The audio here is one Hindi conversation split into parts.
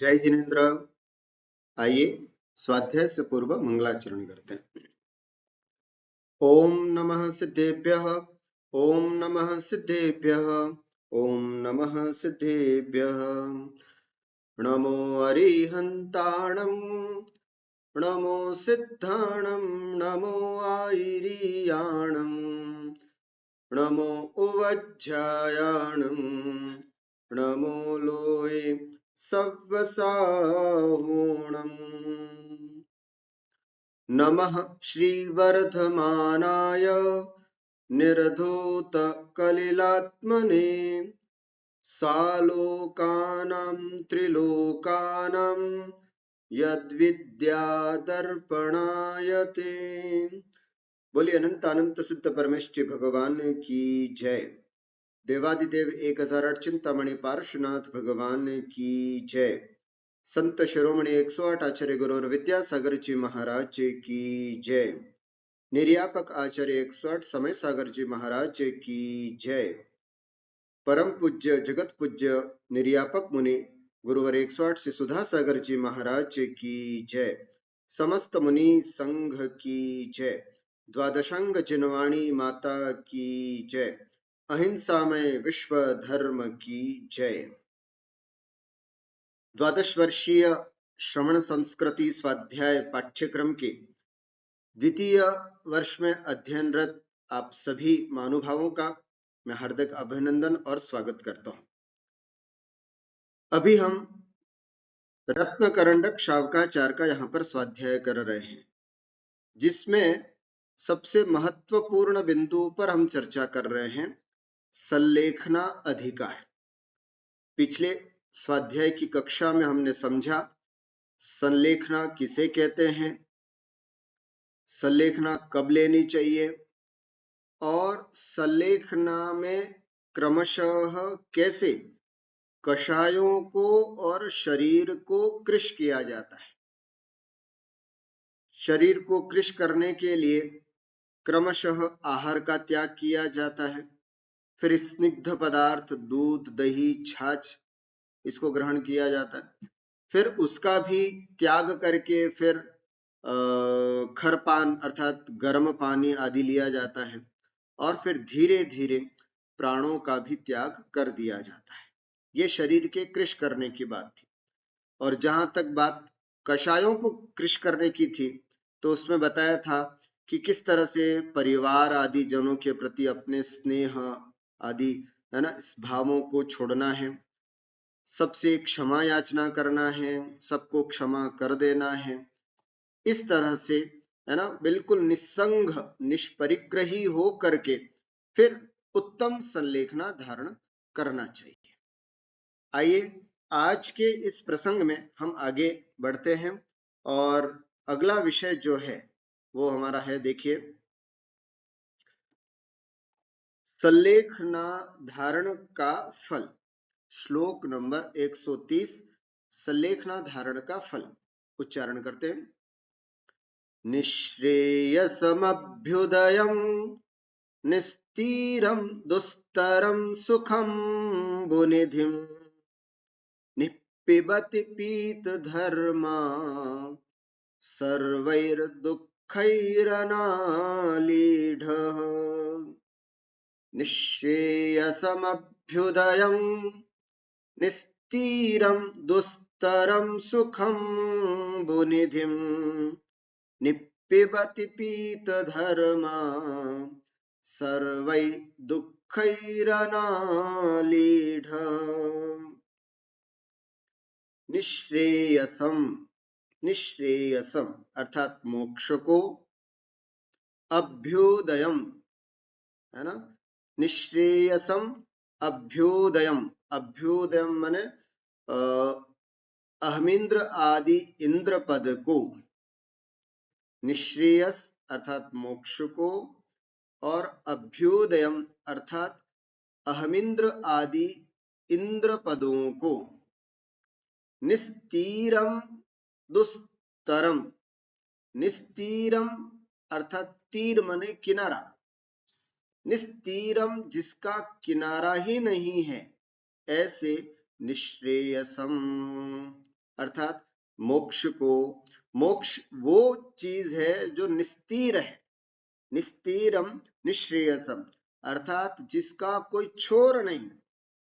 जय जिनेन्द्र। आइए स्वाध्याय से पूर्व मंगलाचरण करते हैं। ओम नमः सिद्धेभ्यः। ओम नमः सिद्धेभ्यः। ओम नमः सिद्धेभ्यः। नमो अरिहन्ताणं नमो सिद्धाणं नमो आयिरीयाणं नमो उवज्जायाणं नमो लोये सव्वसाहोणम्। नमः श्रीवर्धमानाय निर्धूतकलिलात्मने सालोकानां त्रिलोकानां यद्विद्यादर्पणायते। बोलिए अनंत अनंत सिद्ध परमेष्ठी भगवान की जय। देवादिदेव 1008 चिंतामणि पार्श्वनाथ भगवान की जय। संत शिरोमणि 108 आचार्य गुरु और विद्यासागर जी महाराज की जय। निर्यापक आचार्य 108 समय सागर जी महाराज की जय। परम पूज्य जगत पूज्य निर्यापक मुनि गुरुवर 108 से सुधा सागर जी महाराज की जय। समस्त मुनि संघ की जय। द्वादशांग जिनवाणी माता की जय। अहिंसामय विश्व धर्म की जय। द्वादश वर्षीय श्रवण संस्कृति स्वाध्याय पाठ्यक्रम के द्वितीय वर्ष में अध्ययनरत आप सभी महानुभावों का मैं हार्दिक अभिनंदन और स्वागत करता हूं। अभी हम रत्न करंडक शावकाचार का यहाँ पर स्वाध्याय कर रहे हैं, जिसमें सबसे महत्वपूर्ण बिंदु पर हम चर्चा कर रहे हैं संलेखना अधिकार। पिछले स्वाध्याय की कक्षा में हमने समझा संलेखना किसे कहते हैं, संलेखना कब लेनी चाहिए और संलेखना में क्रमशः कैसे कषायों को और शरीर को कृश किया जाता है। शरीर को कृश करने के लिए क्रमशः आहार का त्याग किया जाता है, फिर स्निग्ध पदार्थ दूध दही छाछ इसको ग्रहण किया जाता है, फिर उसका भी त्याग करके फिर खरपान अर्थात गर्म पानी आदि लिया जाता है और फिर धीरे धीरे प्राणों का भी त्याग कर दिया जाता है। ये शरीर के कृश करने की बात थी। और जहां तक बात कषायों को कृश करने की थी तो उसमें बताया था कि किस तरह से परिवार आदि जनों के प्रति अपने स्नेह आदि है ना इस भावों को छोड़ना है, सबसे क्षमा याचना करना है, सबको क्षमा कर देना है। इस तरह से है ना बिल्कुल निस्संग निष्परिग्रही हो करके फिर उत्तम संलेखना धारण करना चाहिए। आइए आज के इस प्रसंग में हम आगे बढ़ते हैं और अगला विषय जो है वो हमारा है, देखिए संलेखना धारण का फल। श्लोक नंबर 130 संलेखना धारण का फल उच्चारण करते हैं। निःश्रेयसमभ्युदयम् निस्तीरं दुस्तरं सुखं बुनिधिं निप्पिबति पीतधर्मा सर्वैर्दुःखैरनालीढः। निःश्रेयसमभ्युदयं निस्तीरं दुस्तरं सुखं बुनिधिं निप्पिबति पीतधर्मा सर्वै दुःखैरनालीढः। निःश्रेयसम, निःश्रेयसम अर्थात मोक्ष को, अभ्युदयम है ना, निःश्रेयसम अभ्युदयम, अभ्युदयम माने अहमिंद्र आदि इंद्र पद को, निःश्रेयस अर्थात मोक्ष को और अभ्युदयम अर्थात अहमिंद्र आदि इंद्र पदों को, निस्तीरम दुस्तरम, निस्तीरम अर्थात तीर माने किनारा, निस्तीरम जिसका किनारा ही नहीं है, ऐसे निःश्रेयसम अर्थात मोक्ष को, मोक्ष वो चीज है जो निस्तीर है, निस्तीरम निश्रेयसम, अर्थात जिसका कोई छोर नहीं,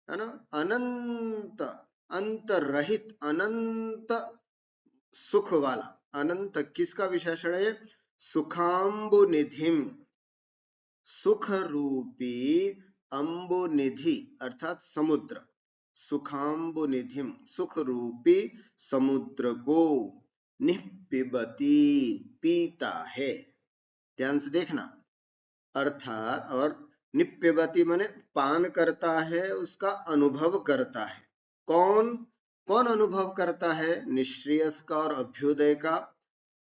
है ना, अनंत, अंत रहित, अनंत सुख वाला। अनंत किसका विशेषण है? सुखाम्बु निधिम, सुख रूपी अम्बु निधि अर्थात समुद्र, सुखाम्बु निधिम सुख रूपी समुद्र को निपिबती पीता है। ध्यान से देखना, अर्थात, और निपिबती माने पान करता है, उसका अनुभव करता है। कौन कौन अनुभव करता है? निश्रेयस का और अभ्युदय का।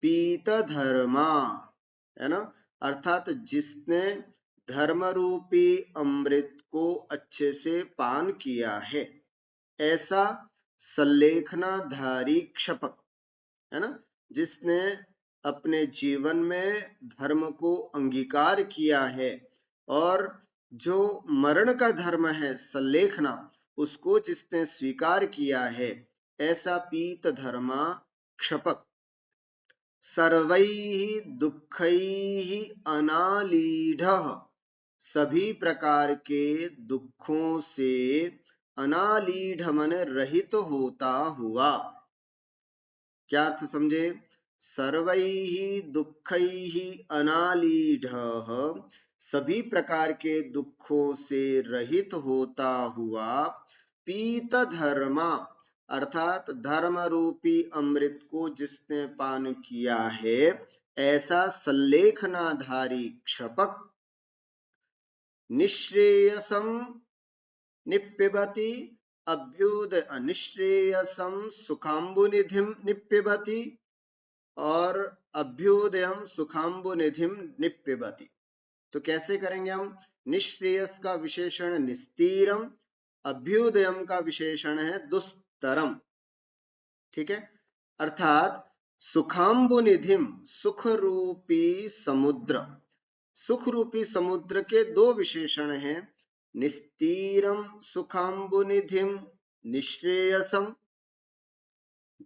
पीत धर्मा, है ना, अर्थात जिसने धर्म रूपी अमृत को अच्छे से पान किया है, ऐसा सल्लेखनाधारी क्षपक, है ना, जिसने अपने जीवन में धर्म को अंगीकार किया है, और जो मरण का धर्म है सल्लेखना, उसको जिसने स्वीकार किया है, ऐसा पीत धर्मा क्षपक सर्वैः दुःखैः अनालीढः, सभी प्रकार के दुखों से अनालीढ माने रहित होता हुआ। क्या अर्थ समझे? सर्वैः दुःखैः अनालीढः, सभी प्रकार के दुखों से रहित होता हुआ, पीत धर्मा अर्थात धर्म रूपी अमृत को जिसने पान किया है, ऐसा सल्लेखनाधारी क्षपक निश्रेयसम निपिबति अभ्युदय, निश्रेयसम सुखाम्बुनिधिम निपिबति और अभ्युदयम सुखाम्बुनिधिम निपिबति। तो कैसे करेंगे हम? निश्रेयस का विशेषण निस्तीरम, अभ्युदयम का विशेषण है दुस्तरम। ठीक है, अर्थात सुखाम्बुनिधिम सुख रूपी समुद्र, सुख रूपी समुद्र के दो विशेषण हैं, निस्तीरम सुखाम्बुनिधिम निश्रेयसम,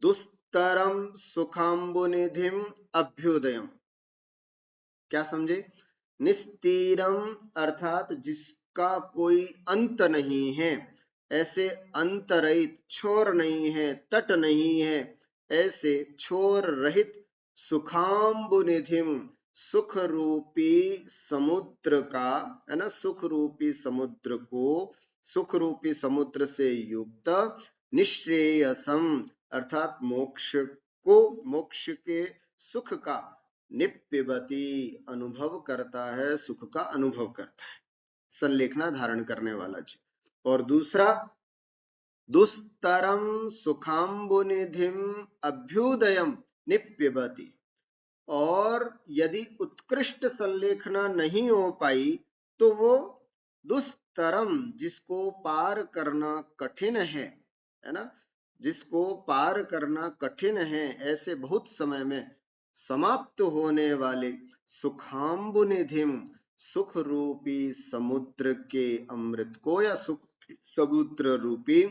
दुस्तरम सुखाम्बुनिधिम अभ्युदयम। क्या समझे? निस्तीरम अर्थात जिसका कोई अंत नहीं है, ऐसे अंतरहित, छोर नहीं है, तट नहीं है, ऐसे छोर रहित सुखाम्बुनिधिम सुख रूपी समुद्र का, है ना, सुख रूपी समुद्र को, सुख रूपी समुद्र से युक्त निश्रेयसम अर्थात मोक्ष को, मोक्ष के सुख का निपिबती अनुभव करता है, सुख का अनुभव करता है, संलेखना धारण करने वाला जी। और दूसरा दुस्तरम सुखाम्बुनिधिम अभ्युदयम निपिबती, और यदि उत्कृष्ट संलेखना नहीं हो पाई तो वो दुस्तरम जिसको पार करना कठिन है ना, जिसको पार करना कठिन है, ऐसे बहुत समय में समाप्त होने वाले सुखाम्बुनिधिम सुख रूपी समुद्र के अमृत को, या सुख समुद्र रूपी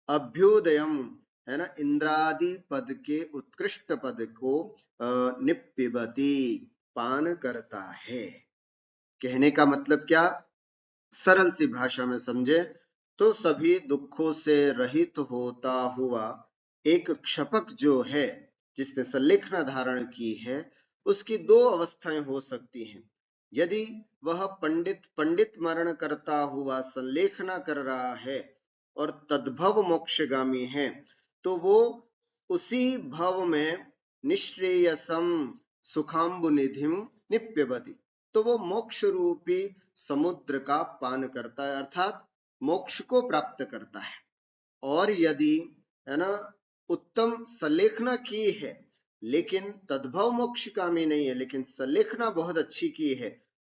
अभ्युदयम, है ना, इंद्रादि पद के उत्कृष्ट पद को निपिबती पान करता है। कहने का मतलब क्या? सरल सी भाषा में समझे तो सभी दुखों से रहित होता हुआ एक क्षपक जो है, जिसने संलेखना धारण की है, उसकी दो अवस्थाएं हो सकती हैं। यदि वह पंडित मरण करता हुआ संलेखना कर रहा है और तद्भव मोक्षगामी है, तो वो उसी भव में निश्रेयसम सुखाम्बुनिधिम निप्यबति, तो वो मोक्ष रूपी समुद्र का पान करता है, अर्थात मोक्ष को प्राप्त करता है। और यदि, है ना, उत्तम सलेखना की है लेकिन तद्भव मोक्ष कामी नहीं है, लेकिन सलेखना बहुत अच्छी की है,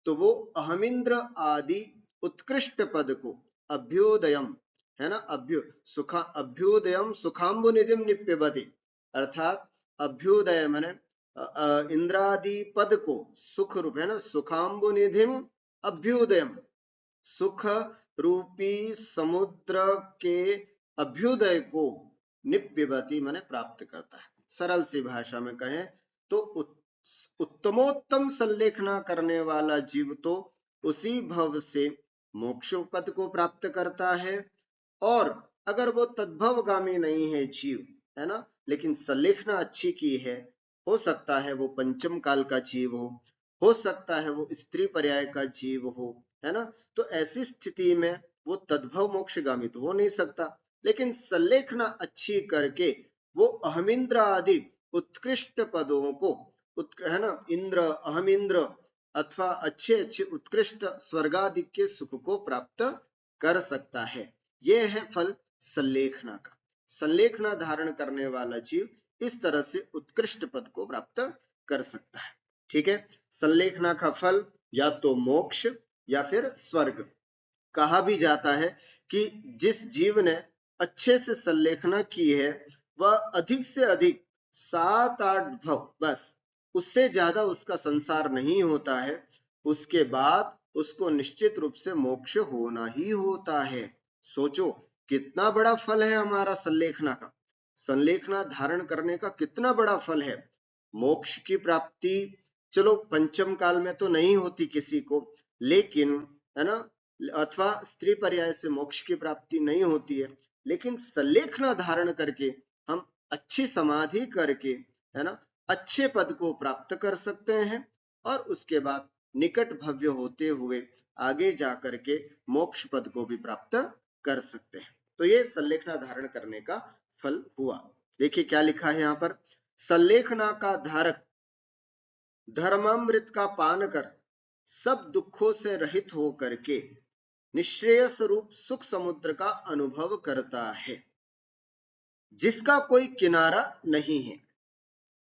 तो वो अहमिंद्र आदि उत्कृष्ट पद को अभ्युदयम, है ना, अभ्युदयम सुखाम्बुनिधिम निप्यबति, अर्थात अभ्युदय माने इंद्रादि पद को सुख रूप, है ना, सुखाम्बुनिधिम अभ्युदयम सुख रूपी समुद्र के अभ्युदय को निप्यबति माने प्राप्त करता है। सरल सी भाषा में कहें तो उत्तमोत्तम संलेखना करने वाला जीव तो उसी भव से मोक्ष पद को प्राप्त करता है, और अगर वो तद्भवगामी नहीं है जीव, है ना, लेकिन संलेखना अच्छी की है, हो सकता है वो पंचम काल का जीव हो सकता है वो स्त्री पर्याय का जीव हो, है ना, तो ऐसी स्थिति में वो तद्भव मोक्षगामी तो हो नहीं सकता, लेकिन संलेखना अच्छी करके वो अहमिंद्र आदि उत्कृष्ट पदों को, है ना, इंद्र, अहम इंद्र अथवा अच्छे अच्छे उत्कृष्ट स्वर्गादि के सुख को प्राप्त कर सकता है। यह है फल संलेखना का। संलेखना धारण करने वाला जीव इस तरह से उत्कृष्ट पद को प्राप्त कर सकता है। ठीक है, संलेखना का फल या तो मोक्ष या फिर स्वर्ग। कहा भी जाता है कि जिस जीव ने अच्छे से संलेखना की है वह अधिक से अधिक 7-8 भव, बस उससे ज्यादा उसका संसार नहीं होता है, उसके बाद उसको निश्चित रूप से मोक्ष होना ही होता है। सोचो कितना बड़ा फल है हमारा संलेखना का, संलेखना धारण करने का कितना बड़ा फल है। मोक्ष की प्राप्ति चलो पंचम काल में तो नहीं होती किसी को, लेकिन, है ना, अथवा स्त्री पर्याय से मोक्ष की प्राप्ति नहीं होती है, लेकिन संलेखना धारण करके हम अच्छी समाधि करके, है ना, अच्छे पद को प्राप्त कर सकते हैं, और उसके बाद निकट भव्य होते हुए आगे जाकर के मोक्ष पद को भी प्राप्त कर सकते हैं। तो ये संलेखना धारण करने का फल हुआ। देखिए क्या लिखा है यहाँ पर, संलेखना का धारक धर्मामृत का पान कर सब दुखों से रहित हो करके निश्रेयस रूप सुख समुद्र का अनुभव करता है, जिसका कोई किनारा नहीं है,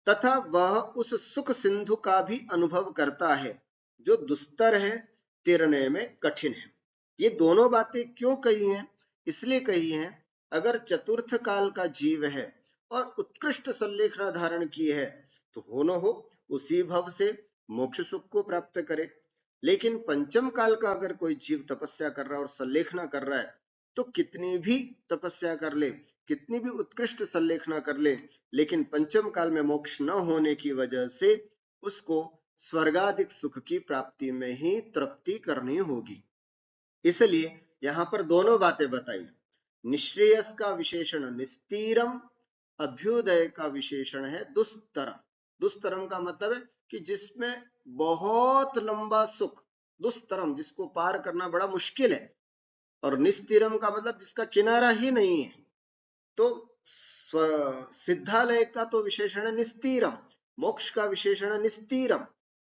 तथा वह उस सुख सिंधु का भी अनुभव करता है जो दुस्तर है, तिरने में कठिन है। ये दोनों बातें क्यों कही हैं? इसलिए कही हैं, अगर चतुर्थ काल का जीव है और उत्कृष्ट संलेखना धारण की है तो हो न हो उसी भव से मोक्ष सुख को प्राप्त करे, लेकिन पंचम काल का अगर कोई जीव तपस्या कर रहा है और संलेखना कर रहा है तो कितनी भी तपस्या कर ले, कितनी भी उत्कृष्ट संलेखना कर ले, लेकिन पंचम काल में मोक्ष न होने की वजह से उसको स्वर्गाधिक सुख की प्राप्ति में ही तृप्ति करनी होगी। इसलिए यहां पर दोनों बातें बताई। निश्रेयस का विशेषण निस्तीरम, अभ्युदय का विशेषण है दुस्तरम। दुस्तरम का मतलब है कि जिसमें बहुत लंबा सुख, दुस्तरम जिसको पार करना बड़ा मुश्किल है, और निस्तीरम का मतलब जिसका किनारा ही नहीं है। तो सिद्धालय का तो विशेषण है निस्तीरम, मोक्ष का विशेषण है निस्तीरम,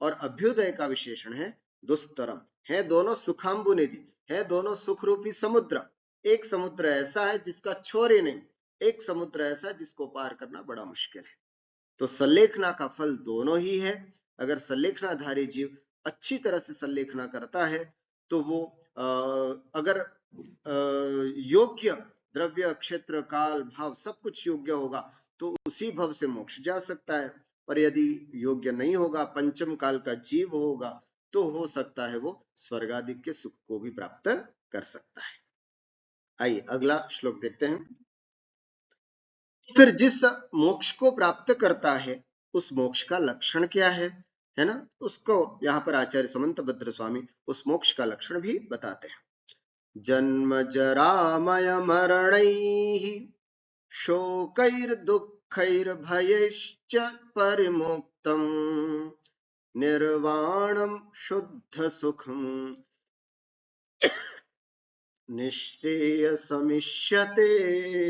और अभ्युदय का विशेषण है दुस्तरम। है दोनों सुखांबु निधि, है दोनों सुख रूपी समुद्र। एक समुद्र ऐसा है जिसका छोर ही नहीं, एक समुद्र ऐसा जिसको पार करना बड़ा मुश्किल है। तो संलेखना का फल दोनों ही है। अगर संलेखनाधारी जीव अच्छी तरह से संलेखना करता है तो वो अगर योग्य द्रव्य, क्षेत्र, काल, भाव सब कुछ योग्य होगा तो उसी भव से मोक्ष जा सकता है, और यदि योग्य नहीं होगा, पंचम काल का जीव होगा, तो हो सकता है वो स्वर्गादिक के सुख को भी प्राप्त कर सकता है। आइए अगला श्लोक देखते हैं। फिर जिस मोक्ष को प्राप्त करता है उस मोक्ष का लक्षण क्या है ना, उसको यहाँ पर आचार्य समंतभद्र स्वामी उस मोक्ष का लक्षण भी बताते हैं। जन्म जरामय मरणैः शोकैर्दुःखैर्भयैश्च परिमुक्तम् निर्वाणं शुद्ध सुखम् निःश्रेयसमिष्यते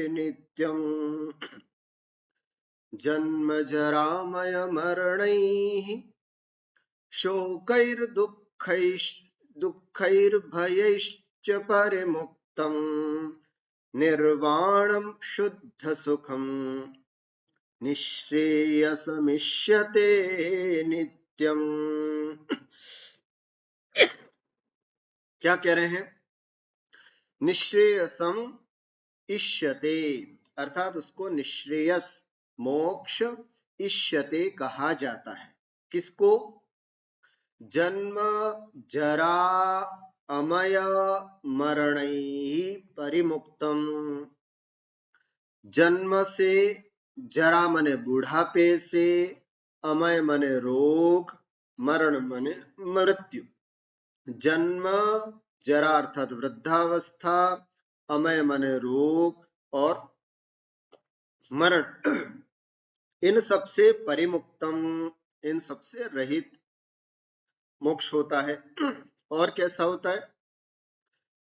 नित्यम्। जन्म जरामय मरणैः शोकैर्दुःखैर्भयैश्च परिमुक्तम् निर्वाणं शुद्ध सुखम् निःश्रेयसमिष्यते नित्यम्। क्या कह रहे हैं? निःश्रेयसम इष्यते, अर्थात उसको निःश्रेयस मोक्ष इष्यते कहा जाता है। किसको? जन्म जरा अमय मरणैः परिमुक्तम्, जन्म से, जरा मने बुढ़ापे से, अमय मने रोग, मरण मने मृत्यु। जन्म, जरा अर्थात वृद्धावस्था, अमय मने रोग और मरण, इन सबसे परिमुक्तम, इन सबसे रहित मोक्ष होता है। और कैसा होता है?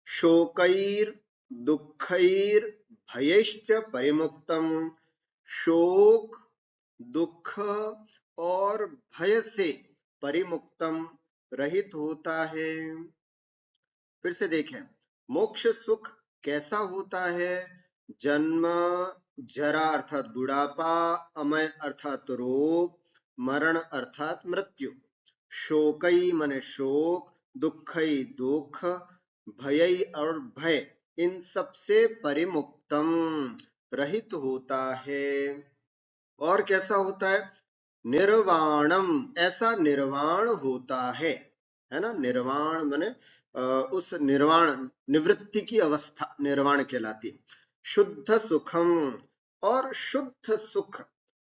शोकैर दुःखैर भयैश्च परिमुक्तम, शोक, दुख और भय से परिमुक्तम, रहित होता है। फिर से देखें, मोक्ष सुख कैसा होता है? जन्म, जरा अर्थात बुढ़ापा, अमय अर्थात रोग, मरण अर्थात मृत्यु, शोकई मने शोक, दुखई दुख, भयई और भय, इन सबसे परिमुक्तम, रहित होता है। और कैसा होता है? निर्वाणम, ऐसा निर्वाण होता है ना? निर्वाण माने उस निर्वाण, निवृत्ति की अवस्था निर्वाण कहलाती है। शुद्ध सुखम, और शुद्ध सुख,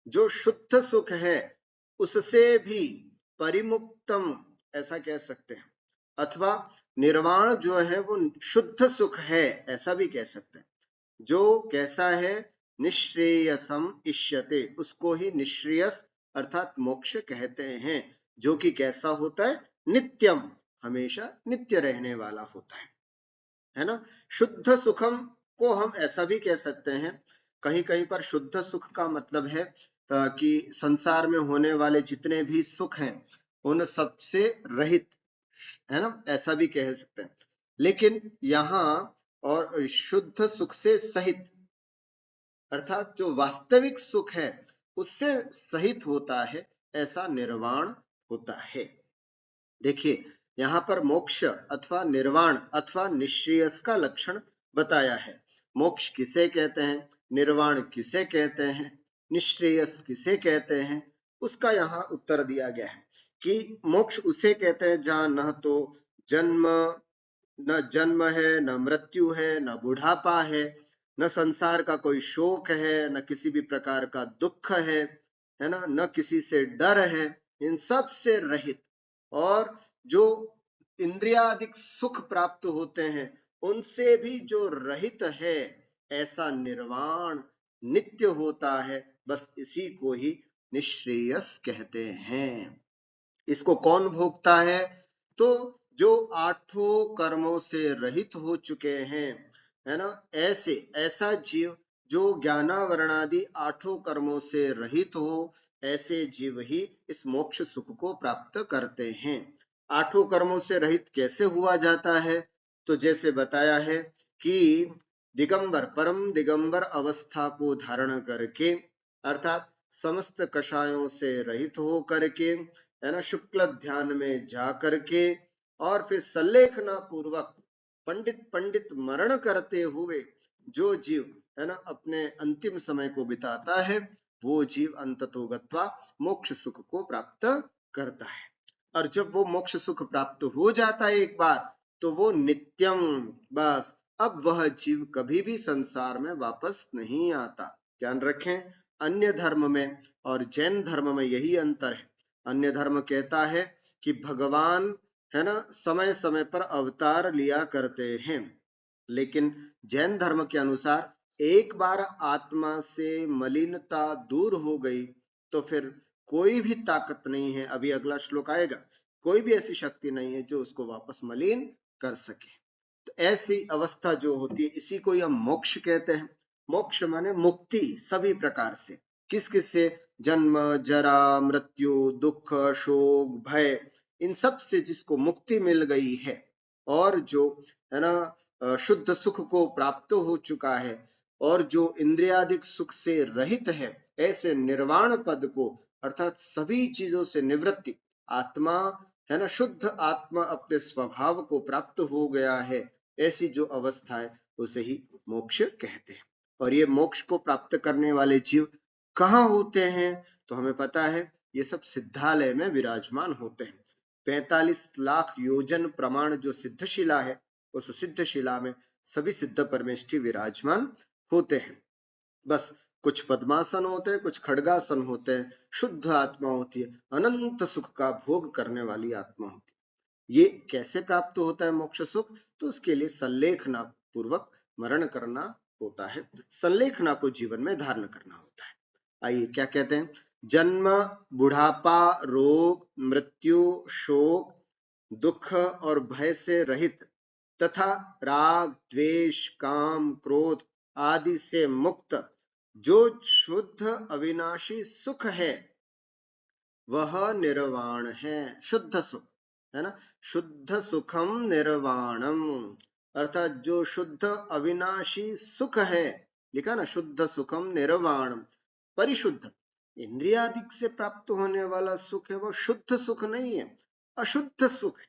जो शुद्ध सुख है उससे भी परिमुक्तम, ऐसा कह सकते हैं। अथवा निर्वाण जो है वो शुद्ध सुख है, ऐसा भी कह सकते हैं। जो कैसा है? निश्रेयसम इष्यते, उसको ही निश्रेयस अर्थात मोक्ष कहते हैं। जो कि कैसा होता है? नित्यम, हमेशा नित्य रहने वाला होता है ना? शुद्ध सुखम को हम ऐसा भी कह सकते हैं, कहीं कहीं पर शुद्ध सुख का मतलब है कि संसार में होने वाले जितने भी सुख हैं उन सबसे रहित, है ना? ऐसा भी कह सकते हैं। लेकिन यहाँ और शुद्ध सुख से सहित, अर्थात जो वास्तविक सुख है उससे सहित होता है, ऐसा निर्वाण होता है। देखिए, यहाँ पर मोक्ष अथवा निर्वाण अथवा निश्रेयस का लक्षण बताया है। मोक्ष किसे कहते हैं, निर्वाण किसे कहते हैं, निश्रेयस किसे कहते हैं, उसका यहाँ उत्तर दिया गया है कि मोक्ष उसे कहते हैं जहां न तो जन्म, न जन्म है, न मृत्यु है, न बुढ़ापा है, न संसार का कोई शोक है, न किसी भी प्रकार का दुख है ना, न किसी से डर है, इन सब से रहित, और जो इंद्रियादिक सुख प्राप्त होते हैं उनसे भी जो रहित है, ऐसा निर्वाण नित्य होता है। बस इसी को ही निश्रेयस कहते हैं। इसको कौन भोगता है? तो जो आठों कर्मों से रहित हो चुके हैं, है ना, ऐसे ऐसा जीव जो ज्ञानावरणादि आठों कर्मों से रहित हो, ऐसे जीव ही इस मोक्ष सुख को प्राप्त करते हैं। आठों कर्मों से रहित कैसे हुआ जाता है? तो जैसे बताया है कि दिगंबर, परम दिगंबर अवस्था को धारण करके, अर्थात समस्त कषायों से रहित हो करके, है ना, शुक्ल ध्यान में जा करके, और फिर सल्लेखना पूर्वक पंडित पंडित मरण करते हुए जो जीव, है ना, अपने अंतिम समय को बिताता है, वो जीव अंततो गत्वा मोक्ष सुख को प्राप्त करता है। और जब वो मोक्ष सुख प्राप्त हो जाता है एक बार, तो वो नित्यम, बस अब वह जीव कभी भी संसार में वापस नहीं आता। ध्यान रखें, अन्य धर्म में और जैन धर्म में यही अंतर है। अन्य धर्म कहता है कि भगवान, है ना, समय समय पर अवतार लिया करते हैं, लेकिन जैन धर्म के अनुसार एक बार आत्मा से मलिनता दूर हो गई तो फिर कोई भी ताकत नहीं है, अभी अगला श्लोक आएगा, कोई भी ऐसी शक्ति नहीं है जो उसको वापस मलिन कर सके। तो ऐसी अवस्था जो होती है, इसी को हम मोक्ष कहते हैं। मोक्ष माने मुक्ति सभी प्रकार से। किस किस से? जन्म, जरा, मृत्यु, दुख, शोक, भय, इन सब से जिसको मुक्ति मिल गई है, और जो, है ना, शुद्ध सुख को प्राप्त हो चुका है, और जो इंद्रियादिक सुख से रहित है, ऐसे निर्वाण पद को, अर्थात सभी चीजों से निवृत्ति, आत्मा, है ना, शुद्ध आत्मा अपने स्वभाव को प्राप्त हो गया है, ऐसी जो अवस्था है उसे ही मोक्ष कहते हैं। और ये मोक्ष को प्राप्त करने वाले जीव कहाँ होते हैं? तो हमें पता है ये सब सिद्धालय में विराजमान होते हैं। 45 लाख योजन प्रमाण जो सिद्धशिला है, उस सिद्धशिला में सभी सिद्ध परमेष्ठी विराजमान होते हैं। बस कुछ पद्मासन होते हैं, कुछ खड्गासन होते हैं। शुद्ध आत्मा होती है, अनंत सुख का भोग करने वाली आत्मा होती है। ये कैसे प्राप्त होता है मोक्ष सुख? तो उसके लिए संलेखना पूर्वक मरण करना होता है, संलेखना को जीवन में धारण करना होता है। आइए क्या कहते हैं? जन्म, बुढ़ापा, रोग, मृत्यु, शोक, दुख और भय से रहित तथा राग, द्वेष, काम, क्रोध आदि से मुक्त जो शुद्ध अविनाशी सुख है वह निर्वाण है। शुद्ध सुख है ना, शुद्ध सुखम निर्वाणम, अर्थात जो शुद्ध अविनाशी सुख है, लिखा ना, शुद्ध सुखम निर्वाणम। परिशुद्ध इंद्रियादिक से प्राप्त होने वाला सुख है वो शुद्ध सुख नहीं है, अशुद्ध सुख है।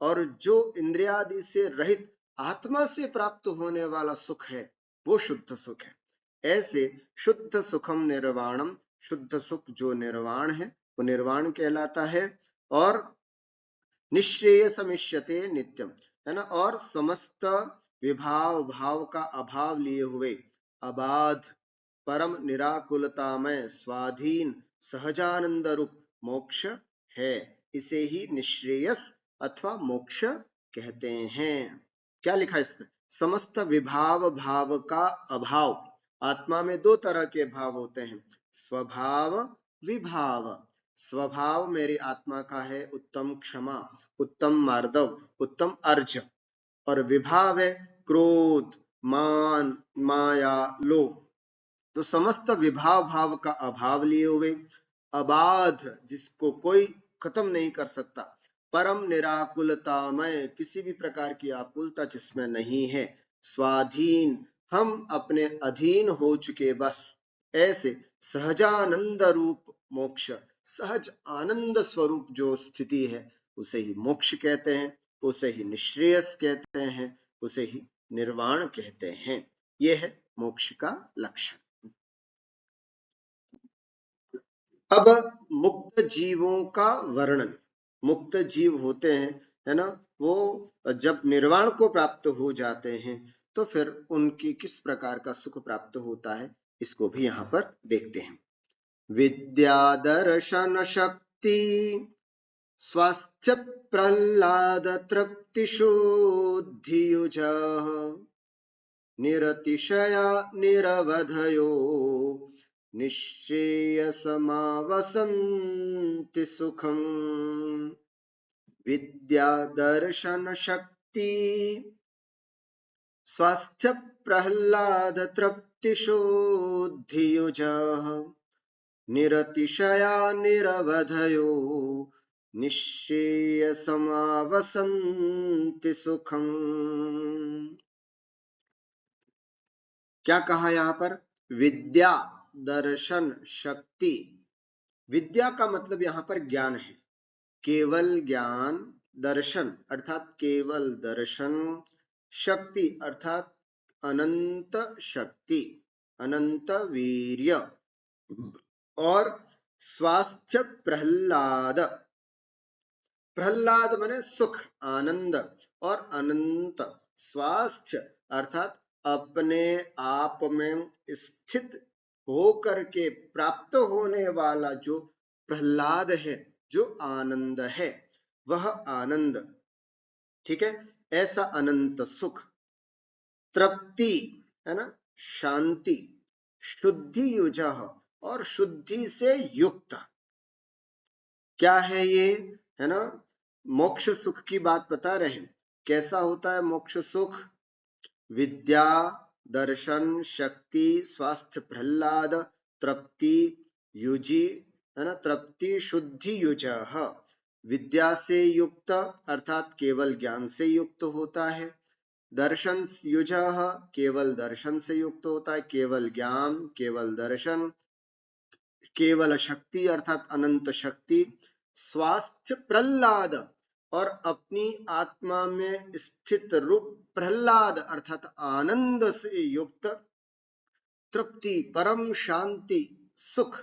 और जो इंद्रियादि से रहित आत्मा से प्राप्त होने वाला सुख है वो शुद्ध सुख है। ऐसे शुद्ध सुखम निर्वाणम, शुद्ध सुख जो निर्वाण है वो निर्वाण कहलाता है। और निश्रेय समिष्यते नित्यम, है ना, और समस्त विभाव भाव का अभाव लिए हुए अबाध परम निराकुलतामय स्वाधीन सहजानंद रूप मोक्ष है। इसे ही निश्रेयस अथवा मोक्ष कहते हैं। क्या लिखा इसमें? समस्त विभाव भाव का अभाव। आत्मा में दो तरह के भाव होते हैं, स्वभाव, विभाव। स्वभाव मेरी आत्मा का है उत्तम क्षमा, उत्तम मार्दव, उत्तम अर्ज। और विभाव है क्रोध, मान, माया, लोभ। तो समस्त विभाव भाव का अभाव लिए हुए अबाध, जिसको कोई खत्म नहीं कर सकता, परम निराकुलतामय, किसी भी प्रकार की आकुलता जिसमें नहीं है, स्वाधीन, हम अपने अधीन हो चुके, बस ऐसे सहजानंद रूप मोक्ष, सहज आनंद स्वरूप जो स्थिति है उसे ही मोक्ष कहते हैं, उसे ही निश्रेयस कहते हैं, उसे ही निर्वाण कहते हैं। यह है मोक्ष का लक्षण। अब मुक्त जीवों का वर्णन। मुक्त जीव होते हैं, है ना, वो जब निर्वाण को प्राप्त हो जाते हैं तो फिर उनकी किस प्रकार का सुख प्राप्त होता है, इसको भी यहाँ पर देखते हैं। विद्या दर्शन शक्ति स्वास्थ्य प्रह्लाद तृप्ति शुद्धियुज निरतिशया निरवधयो निःश्रेयसमावसन्ति सुखम्। विद्या दर्शन शक्ति स्वास्थ्य प्रह्लाद तृप्ति शुद्धियुजः निरतिशया निरवधयो निःश्रेयसमावसन्ति सुखम्। क्या कहा यहाँ पर? विद्या दर्शन शक्ति। विद्या का मतलब यहाँ पर ज्ञान है, केवल ज्ञान। दर्शन अर्थात केवल दर्शन, शक्ति अर्थात अनंत शक्ति, अनंत वीर्य। और स्वास्थ्य प्रह्लाद, प्रह्लाद माने सुख, आनंद। और अनंत स्वास्थ्य अर्थात अपने आप में स्थित होकर के प्राप्त होने वाला जो प्रह्लाद है, जो आनंद है, वह आनंद, ठीक है, ऐसा अनंत सुख। तृप्ति है ना, शांति। शुद्धि युजः, और शुद्धि से युक्त। क्या है ये? है ना, मोक्ष सुख की बात बता रहे हैं। कैसा होता है मोक्ष सुख? विद्या दर्शन शक्ति स्वास्थ्य प्रह्लाद तृप्ति युजी, है ना, तृप्ति शुद्धि युजः। विद्या से युक्त अर्थात केवल ज्ञान से युक्त होता है। दर्शन युजः, केवल दर्शन से युक्त होता है, केवल ज्ञान, केवल दर्शन। केवल शक्ति अर्थात अनंत शक्ति। स्वास्थ्य प्रह्लाद, और अपनी आत्मा में स्थित रूप प्रह्लाद अर्थात आनंद से युक्त। तृप्ति परम शांति सुख,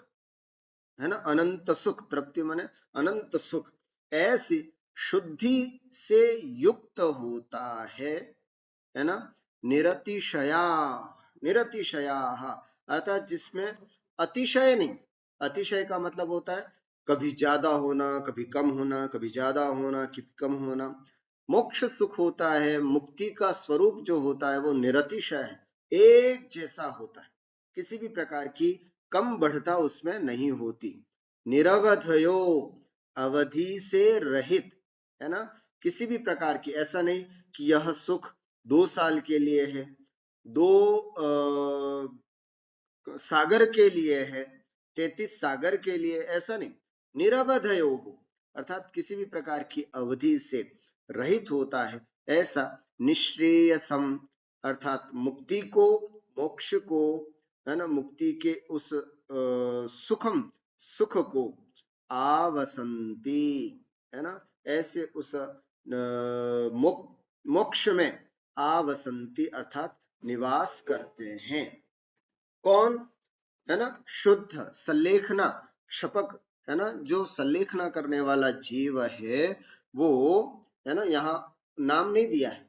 है ना, अनंत सुख। तृप्ति माने अनंत सुख। ऐसी शुद्धि से युक्त होता है ना। निरतिशया, निरतिशयाः, अर्थात जिसमें अतिशय नहीं। अतिशय का मतलब होता है कभी ज्यादा होना, कभी कम होना, कभी ज्यादा होना, कभी कम होना। मोक्ष सुख होता है, मुक्ति का स्वरूप जो होता है वो निरतिशय है, एक जैसा होता है, किसी भी प्रकार की कम बढ़ता उसमें नहीं होती। निरवधयो, अवधि से रहित, है ना, किसी भी प्रकार की, ऐसा नहीं कि यह सुख 2 साल के लिए है, दो सागर के लिए है, 33 सागर के लिए, ऐसा नहीं। निरवधयो, अर्थात किसी भी प्रकार की अवधि से रहित होता है, ऐसा निश्रेयसम, अर्थात मुक्ति को, मोक्ष को, है ना, मुक्ति के उस सुखम, सुख को, आवसंती, है ना, ऐसे उस मोक्ष में आवसंती, अर्थात निवास करते हैं। कौन, है ना, शुद्ध सल्लेखना क्षपक, है ना, जो सल्लेखना करने वाला जीव है वो, है ना, यहाँ नाम नहीं दिया है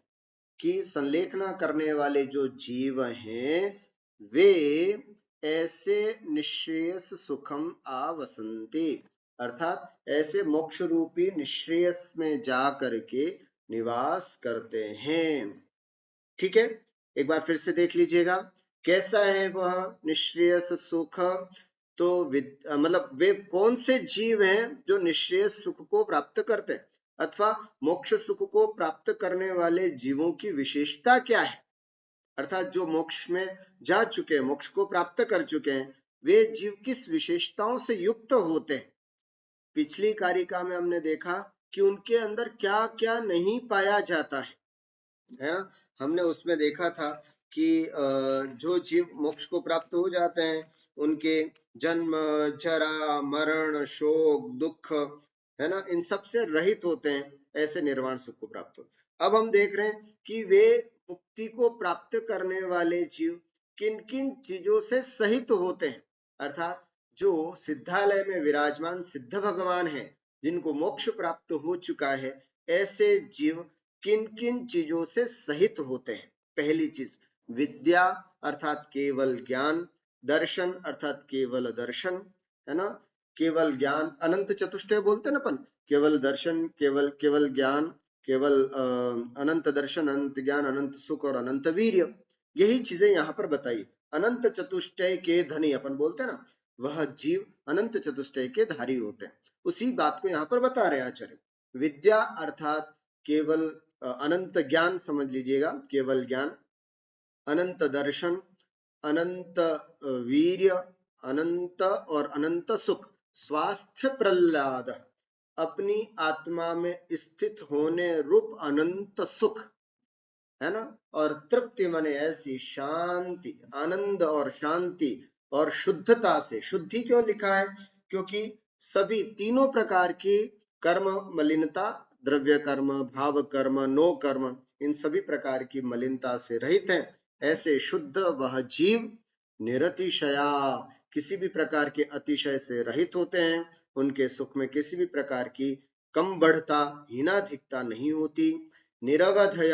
कि संलेखना करने वाले जो जीव हैं वे ऐसे निश्रेयस सुखम आवसंते, अर्थात ऐसे मोक्ष रूपी निश्रेयस में जा करके निवास करते हैं। ठीक है, एक बार फिर से देख लीजिएगा, कैसा है वह निश्रेयस सुख। तो मतलब वे कौन से जीव हैं जो निश्रेयस सुख को प्राप्त करते हैं, अथवा मोक्ष सुख को प्राप्त करने वाले जीवों की विशेषता क्या है, अर्थात जो मोक्ष में जा चुके हैं, मोक्ष को प्राप्त कर चुके हैं, वे जीव किस विशेषताओं से युक्त होते हैं। पिछली कारिका में हमने देखा कि उनके अंदर क्या क्या नहीं पाया जाता है ना, हमने उसमें देखा था कि जो जीव मोक्ष को प्राप्त हो जाते हैं उनके जन्म, जरा, मरण, शोक, दुख, है ना, इन सब से रहित होते हैं, ऐसे निर्वाण सुख को प्राप्त हो। अब हम देख रहे हैं कि वे मुक्ति को प्राप्त करने वाले जीव किन किन चीजों से सहित होते हैं, अर्थात जो सिद्धालय में विराजमान सिद्ध भगवान है, जिनको मोक्ष प्राप्त हो चुका है, ऐसे जीव किन किन चीजों से सहित होते हैं। पहली चीज विद्या, अर्थात केवल ज्ञान, दर्शन, अर्थात केवल दर्शन, है ना, केवल ज्ञान, अनंत चतुष्टय बोलते ना अपन, केवल दर्शन, केवल केवल ज्ञान, केवल अनंत दर्शन, अनंत ज्ञान, अनंत सुख और अनंत वीर्य, यही चीजें यहाँ पर बताई। अनंत चतुष्टय के धनी अपन बोलते हैं ना, वह जीव अनंत चतुष्टय के धारी होते हैं, उसी बात को यहाँ पर बता रहे हैं आचार्य। विद्या अर्थात केवल अनंत ज्ञान समझ लीजिएगा, केवल ज्ञान, अनंत दर्शन, अनंत वीर्य, अनंत और अनंत सुख, स्वास्थ्य प्रहलाद, अपनी आत्मा में स्थित होने रूप अनंत सुख, है ना, और तृप्ति माने ऐसी शांति, आनंद और शांति और शुद्धता से, शुद्धि क्यों लिखा है, क्योंकि सभी तीनों प्रकार की कर्म मलिनता, द्रव्य कर्म, भाव कर्म, नो कर्म, इन सभी प्रकार की मलिनता से रहित है, ऐसे शुद्ध वह जीव निरतिशया, किसी भी प्रकार के अतिशय से रहित होते हैं, उनके सुख में किसी भी प्रकार की कम बढ़ता, हीनाधिकता नहीं होती। निरवधय,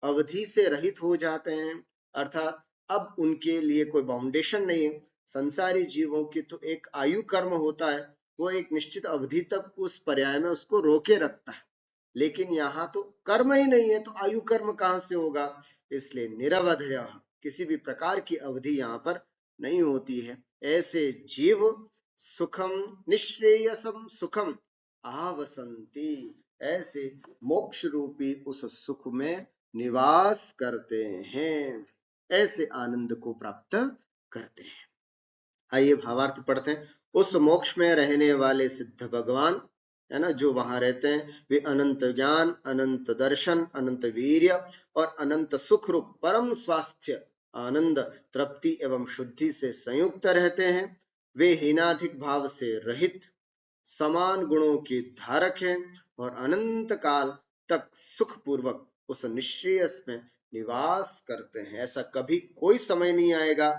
अवधि से रहित हो जाते हैं, अर्थात अब उनके लिए कोई बाउंडेशन नहीं है। संसारी जीवों की तो एक आयु कर्म होता है, वो एक निश्चित अवधि तक उस पर्याय में उसको रोके रखता है, लेकिन यहाँ तो कर्म ही नहीं है, तो आयु कर्म कहाँ से होगा, इसलिए निरवधय, किसी भी प्रकार की अवधि यहाँ पर नहीं होती है। ऐसे जीव सुखम निश्रेयसम सुखम आवसंती, ऐसे मोक्ष रूपी उस सुख में निवास करते हैं, ऐसे आनंद को प्राप्त करते हैं। आइए भावार्थ पढ़ते हैं। उस मोक्ष में रहने वाले सिद्ध भगवान, है ना, जो वहां रहते हैं, वे अनंत ज्ञान, अनंत दर्शन, अनंत वीर्य और अनंत सुख रूप परम स्वास्थ्य, आनंद, तृप्ति एवं शुद्धि से संयुक्त रहते हैं। वे हीनाधिक भाव से रहित, समान गुणों के धारक हैं और अनंत काल तक सुख पूर्वक उस निश्रेयस में निवास करते हैं। ऐसा कभी कोई समय नहीं आएगा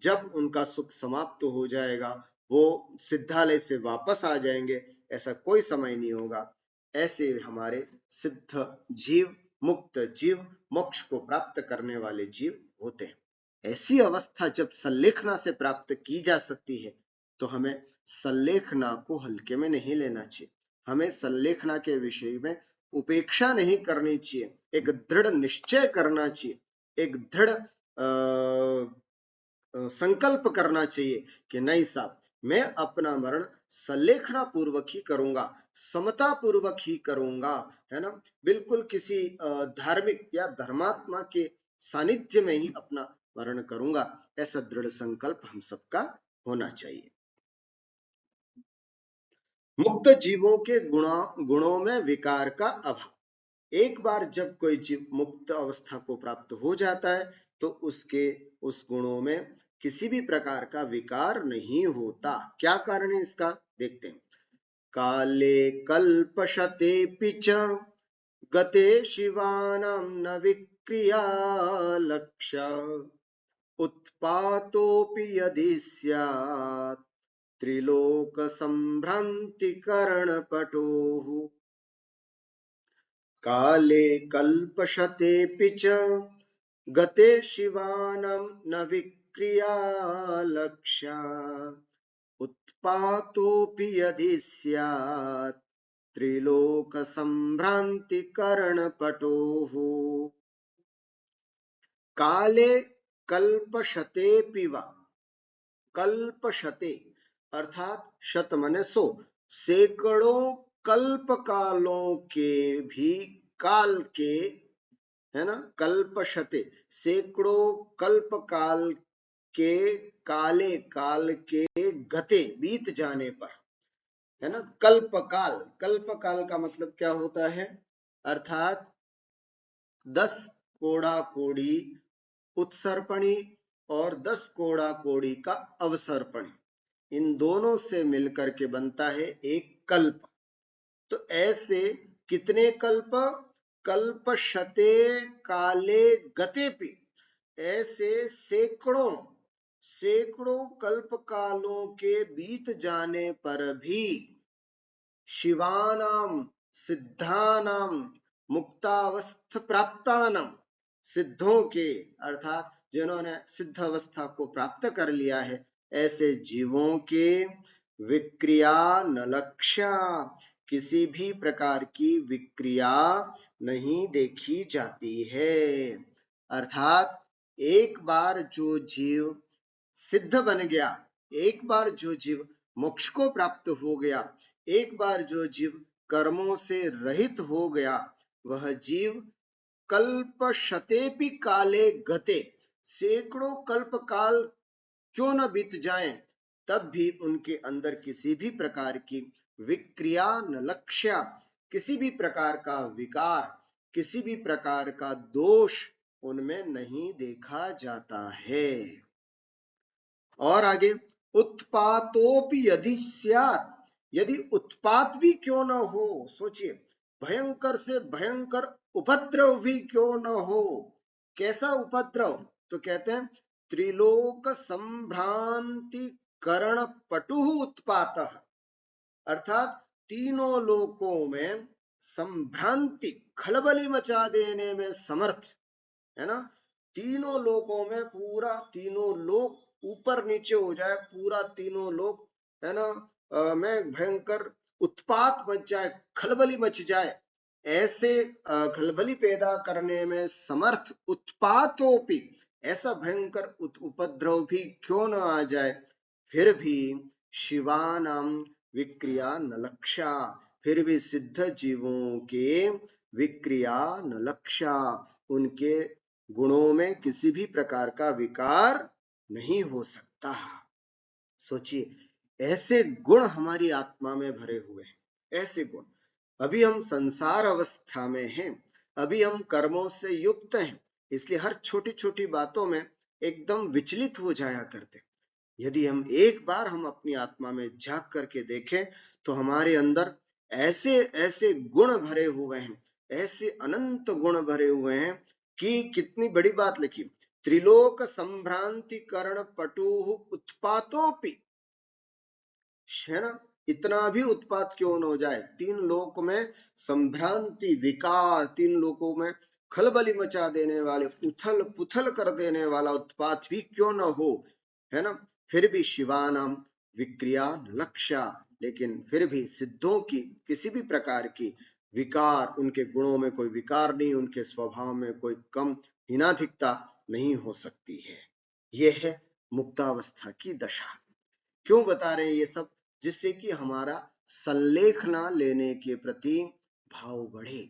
जब उनका सुख समाप्त हो जाएगा, वो सिद्धालय से वापस आ जाएंगे, ऐसा कोई समय नहीं होगा। ऐसे हमारे सिद्ध जीव, मुक्त जीव, मोक्ष को प्राप्त करने वाले जीव होते हैं। ऐसी अवस्था जब संलेखना से प्राप्त की जा सकती है तो हमें संलेखना को हल्के में नहीं लेना चाहिए। हमें संलेखना के विषय में उपेक्षा नहीं करनी चाहिए, एक दृढ़ निश्चय करना चाहिए, एक दृढ़ संकल्प करना चाहिए कि नहीं साहब, मैं अपना मरण संलेखना पूर्वक ही करूंगा, समता पूर्वक ही करूंगा, है ना। बिल्कुल किसी धार्मिक या धर्मात्मा के सानिध्य में ही अपना मरण करूंगा, ऐसा दृढ़ संकल्प हम सबका होना चाहिए। मुक्त जीवों के गुणों में विकार का अभाव। एक बार जब कोई जीव मुक्त अवस्था को प्राप्त हो जाता है तो उसके उस गुणों में किसी भी प्रकार का विकार नहीं होता। क्या कारण है इसका, देखते हैं। काले कल्पशते पिच गते शिवानां न विक्रिया लक्ष्य उत्पातोऽपि यदि स्यात् त्रिलोक संभ्रांतिकरणपटोः। काले कल्पशतेऽपि च गते शिवानां न विक्रिया लक्ष्या उत्पातोऽपि यदि स्यात् त्रिलोक संभ्रांतिकरणपटोः। काले कल्पशतेऽपि वा, कल्पशते अर्थात शत माने 100, सैकड़ों कल्प कालों के भी काल के, है ना, कल्पशते सैकड़ों कल्प काल के, काले काल के गते बीत जाने पर, है ना। कल्प काल का मतलब क्या होता है, अर्थात 10 कोड़ा कोड़ी उत्सर्पणी और 10 कोड़ा कोड़ी का अवसर्पणी, इन दोनों से मिलकर के बनता है एक कल्प। तो ऐसे कितने कल्प, कल्पशते काले गते पे, ऐसे सैकड़ों कल्प कालों के बीत जाने पर भी शिवानाम सिद्धानाम मुक्तावस्थ प्राप्तानाम, सिद्धों के अर्थात जिन्होंने सिद्ध अवस्था को प्राप्त कर लिया है, ऐसे जीवों के विक्रिया न लक्ष्या, किसी भी प्रकार की विक्रिया नहीं देखी जाती है। अर्थात एक बार जो जीव सिद्ध बन गया, एक बार जो जीव मोक्ष को प्राप्त हो गया, एक बार जो जीव कर्मों से रहित हो गया, वह जीव कल्पशतेऽपि काले गते, सैकड़ों कल्प काल क्यों न बीत जाएं, तब भी उनके अंदर किसी भी प्रकार की विक्रिया न लक्ष्या, किसी भी प्रकार का विकार, किसी भी प्रकार का दोष उनमें नहीं देखा जाता है। और आगे, उत्पातोपि यदि स्यात्, यदि उत्पात भी क्यों न हो, सोचिए, भयंकर से भयंकर उपद्रव भी क्यों न हो। कैसा उपद्रव, तो कहते हैं त्रिलोक संभ्रांति करण पटु उत्पात, अर्थात तीनों लोकों में संभ्रांति खलबली मचा देने में समर्थ, है ना। तीनों लोकों में पूरा तीनों लोक ऊपर नीचे हो जाए, पूरा तीनों लोक, है ना, में भयंकर उत्पात मच जाए, खलबली मच जाए, ऐसे खलबली पैदा करने में समर्थ उत्पातोपि, ऐसा भयंकर उपद्रव भी क्यों न आ जाए, फिर भी शिवानाम विक्रिया न लक्ष्या, फिर भी सिद्ध जीवों के विक्रिया न लक्ष्या, उनके गुणों में किसी भी प्रकार का विकार नहीं हो सकता। सोचिए, ऐसे गुण हमारी आत्मा में भरे हुए हैं, ऐसे गुण। अभी हम संसार अवस्था में हैं, अभी हम कर्मों से युक्त हैं, इसलिए हर छोटी छोटी बातों में एकदम विचलित हो जाया करते। यदि हम एक बार हम अपनी आत्मा में झांक करके देखें तो हमारे अंदर ऐसे ऐसे गुण भरे हुए हैं, ऐसे अनंत गुण भरे हुए हैं कि कितनी बड़ी बात लिखी, त्रिलोक संभ्रांति करण पटुः उत्पातोपि, है ना। इतना भी उत्पात क्यों न हो जाए, तीन लोक में संभ्रांति विकार, तीन लोकों में खलबली मचा देने वाले, उथल पुथल कर देने वाला उत्पात भी क्यों न हो, है ना, फिर भी शिवानाम विक्रिया न लक्ष्या, लेकिन फिर भी सिद्धों की किसी भी प्रकार की विकार, उनके गुणों में कोई विकार नहीं, उनके स्वभाव में कोई कम हीनाधिकता नहीं हो सकती है। यह है मुक्तावस्था की दशा। क्यों बता रहे हैं ये सब? जिससे कि हमारा संलेखना लेने के प्रति भाव बढ़े,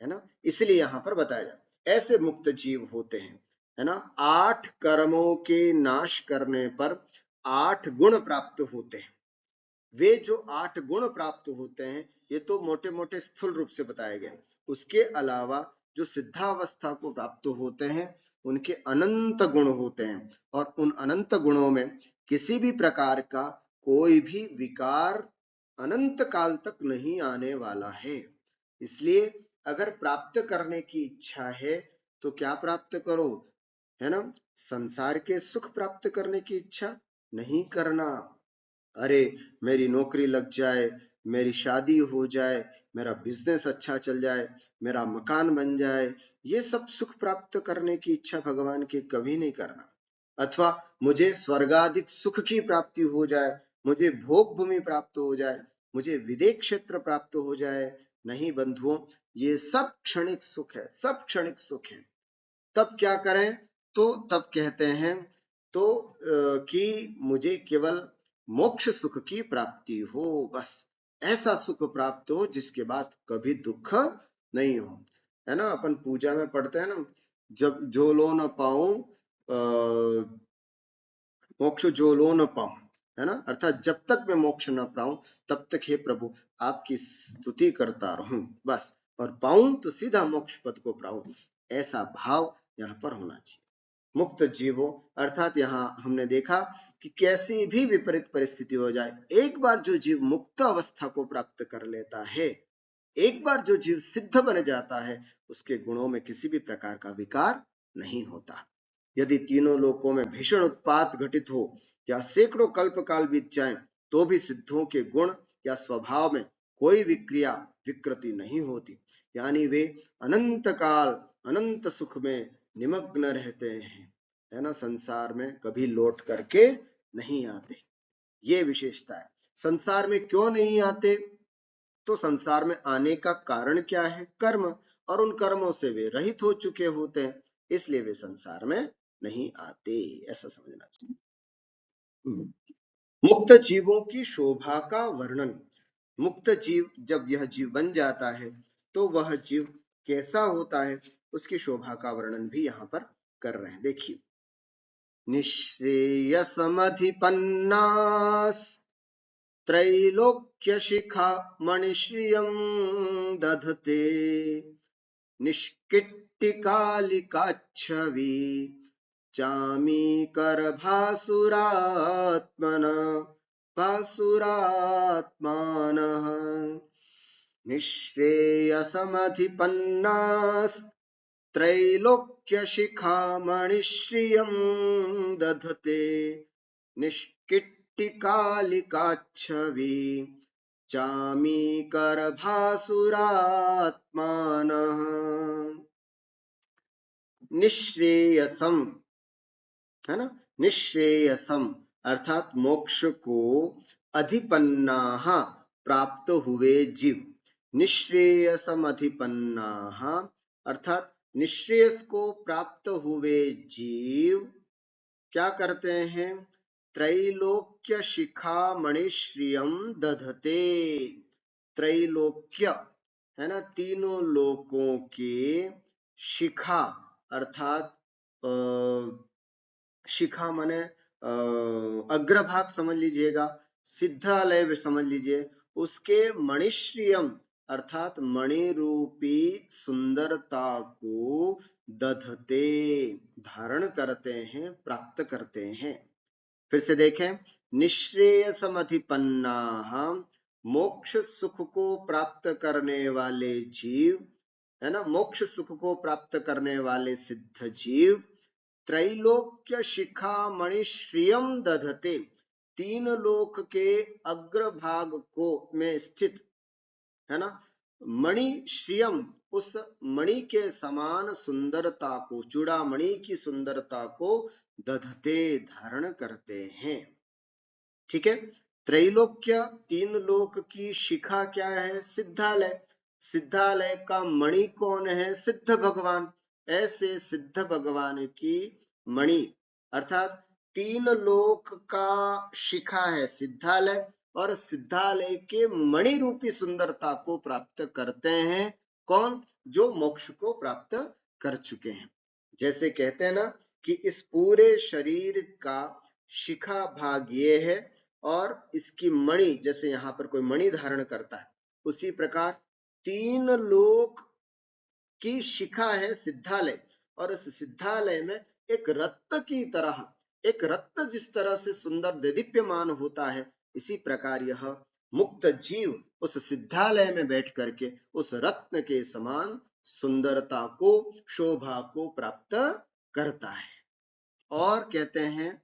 है ना, इसलिए यहां पर बताया जाए ऐसे मुक्त जीव होते हैं, है ना। 8 कर्मों के नाश करने पर 8 गुण प्राप्त होते हैं। वे जो 8 गुण प्राप्त होते हैं, ये तो मोटे मोटे स्थूल रूप से बताए गए। उसके अलावा जो सिद्धावस्था को प्राप्त होते हैं, उनके अनंत गुण होते हैं, और उन अनंत गुणों में किसी भी प्रकार का कोई भी विकार अनंत काल तक नहीं आने वाला है। इसलिए अगर प्राप्त करने की इच्छा है तो क्या प्राप्त करो, है ना, संसार के सुख प्राप्त करने की इच्छा नहीं करना। अरे मेरी नौकरी लग जाए, मेरी शादी हो जाए, मेरा बिजनेस अच्छा चल जाए, मेरा मकान बन जाए, ये सब सुख प्राप्त करने की इच्छा भगवान की कभी नहीं करना। अथवा मुझे स्वर्गाधिक सुख की प्राप्ति हो जाए, मुझे भोग भूमि प्राप्त हो जाए, मुझे विदेह क्षेत्र प्राप्त हो जाए, नहीं बंधुओं, ये सब क्षणिक सुख है, सब क्षणिक सुख है। तब क्या करें? तो तब कहते हैं तो कि मुझे केवल मोक्ष सुख की प्राप्ति हो, बस ऐसा सुख प्राप्त हो जिसके बाद कभी दुख नहीं हो, है ना। अपन पूजा में पढ़ते हैं ना, जब जो लो न पाऊं मोक्ष जो लो न पाऊं, है ना, अर्थात जब तक मैं मोक्ष न पाऊं तब तक हे प्रभु आपकी स्तुति करता रहूं, बस, और पाऊं तो सीधा मोक्ष पद को पाऊं, ऐसा भाव यहाँ पर होना चाहिए। मुक्त जीवों अर्थात यहाँ हमने देखा कि कैसी भी विपरीत परिस्थिति हो जाए, एक बार जो जीव मुक्त अवस्था को प्राप्त कर लेता है, एक बार जो जीव सिद्ध बन जाता है, उसके गुणों में किसी भी प्रकार का विकार नहीं होता। यदि तीनों लोकों में भीषण उत्पात घटित हो या सैकड़ों कल्प काल बीत जाए, तो भी सिद्धों के गुण या स्वभाव में कोई विक्रिया विकृति नहीं होती, यानी वे अनंत काल अनंत सुख में निमग्न रहते हैं, है ना, संसार में कभी लौट करके नहीं आते। ये विशेषता है। संसार में क्यों नहीं आते? तो संसार में आने का कारण क्या है? कर्म, और उन कर्मों से वे रहित हो चुके होते हैं, इसलिए वे संसार में नहीं आते, ऐसा समझना चाहिए। मुक्त जीवों की शोभा का वर्णन। मुक्त जीव जब यह जीव बन जाता है तो वह जीव कैसा होता है, उसकी शोभा का वर्णन भी यहाँ पर कर रहे हैं। देखिए, निःश्रेयसमधिपन्नास् त्रैलोक्यशिखा मणिश्रियं दधते निष्किट्टिकालिकाच्छवि भासुरात्मानः निःश्रेयसमधिपन्नास्त्रैलोक्यशिखामणिश्रियं दधते निष्किट्टिकालिकाच्छवि चामीकरभासुरात्मानः। निःश्रेयसम, है ना, निःश्रेयसम अर्थात मोक्ष को अधिपन्नाः प्राप्त हुए जीव, निःश्रेयसम अधिपन्नाः अर्थात निःश्रेयस को प्राप्त हुए जीव क्या करते हैं? त्रैलोक्य शिखा मणिश्रियम दधते। त्रैलोक्य, है ना, तीनों लोकों के शिखा अर्थात शिखा माने अग्रभाग समझ लीजिएगा, सिद्धालय समझ लीजिए, उसके मणिश्रियम अर्थात मणि रूपी सुंदरता को दधते धारण करते हैं, प्राप्त करते हैं। फिर से देखें, निःश्रेयसमधिपन्नाः मोक्ष सुख को प्राप्त करने वाले जीव, है ना, मोक्ष सुख को प्राप्त करने वाले सिद्ध जीव त्रैलोक्य शिखा मणिश्रियम दधते, तीन लोक के अग्रभाग को में स्थित, है ना, मणि श्रियम, उस मणि के समान सुंदरता को, चूड़ामणि की सुंदरता को दधते, धारण करते हैं। ठीक है। त्रैलोक्य, तीन लोक की शिखा क्या है? सिद्धालय। सिद्धालय का मणि कौन है? सिद्ध भगवान। ऐसे सिद्ध भगवान की मणि अर्थात तीन लोक का शिखा है सिद्धालय, और सिद्धालय के मणि रूपी सुंदरता को प्राप्त करते हैं कौन? जो मोक्ष को प्राप्त कर चुके हैं। जैसे कहते हैं ना कि इस पूरे शरीर का शिखा भाग ये है, और इसकी मणि, जैसे यहां पर कोई मणि धारण करता है, उसी प्रकार तीन लोक की शिखा है सिद्धालय, और उस सिद्धालय में एक रत्न की तरह, एक रत्न जिस तरह से सुंदर देदीप्यमान होता है, इसी प्रकार यह मुक्त जीव उस सिद्धालय में बैठ करके उस रत्न के समान सुंदरता को, शोभा को प्राप्त करता है। और कहते हैं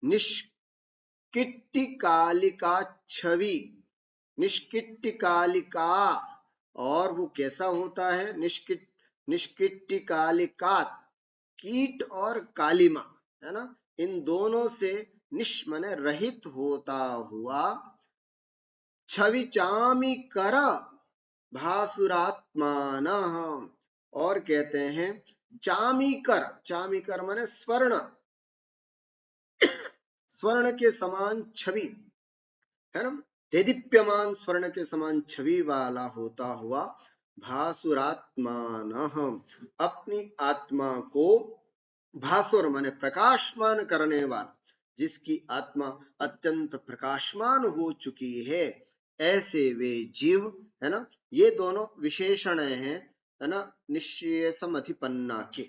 निष्किट्टिकालिका छवि, निष्किट्टिकालिका, और वो कैसा होता है? निष्किट्टिकालिकात, कीट और कालिमा, है ना, इन दोनों से निश माने रहित होता हुआ, छवि चामी कर भासुरात्मान, और कहते हैं चामीकर, चामीकर माने स्वर्ण, स्वर्ण के समान छवि, है ना, देदीप्यमान स्वर्ण के समान छवि वाला होता हुआ, भासुरात्मान, अपनी आत्मा को, भासुर माने प्रकाशमान करने वाला, जिसकी आत्मा अत्यंत प्रकाशमान हो चुकी है, ऐसे वे जीव, है ना, ये दोनों विशेषण हैं, है ना, निश्चेषम अधिपन्ना के,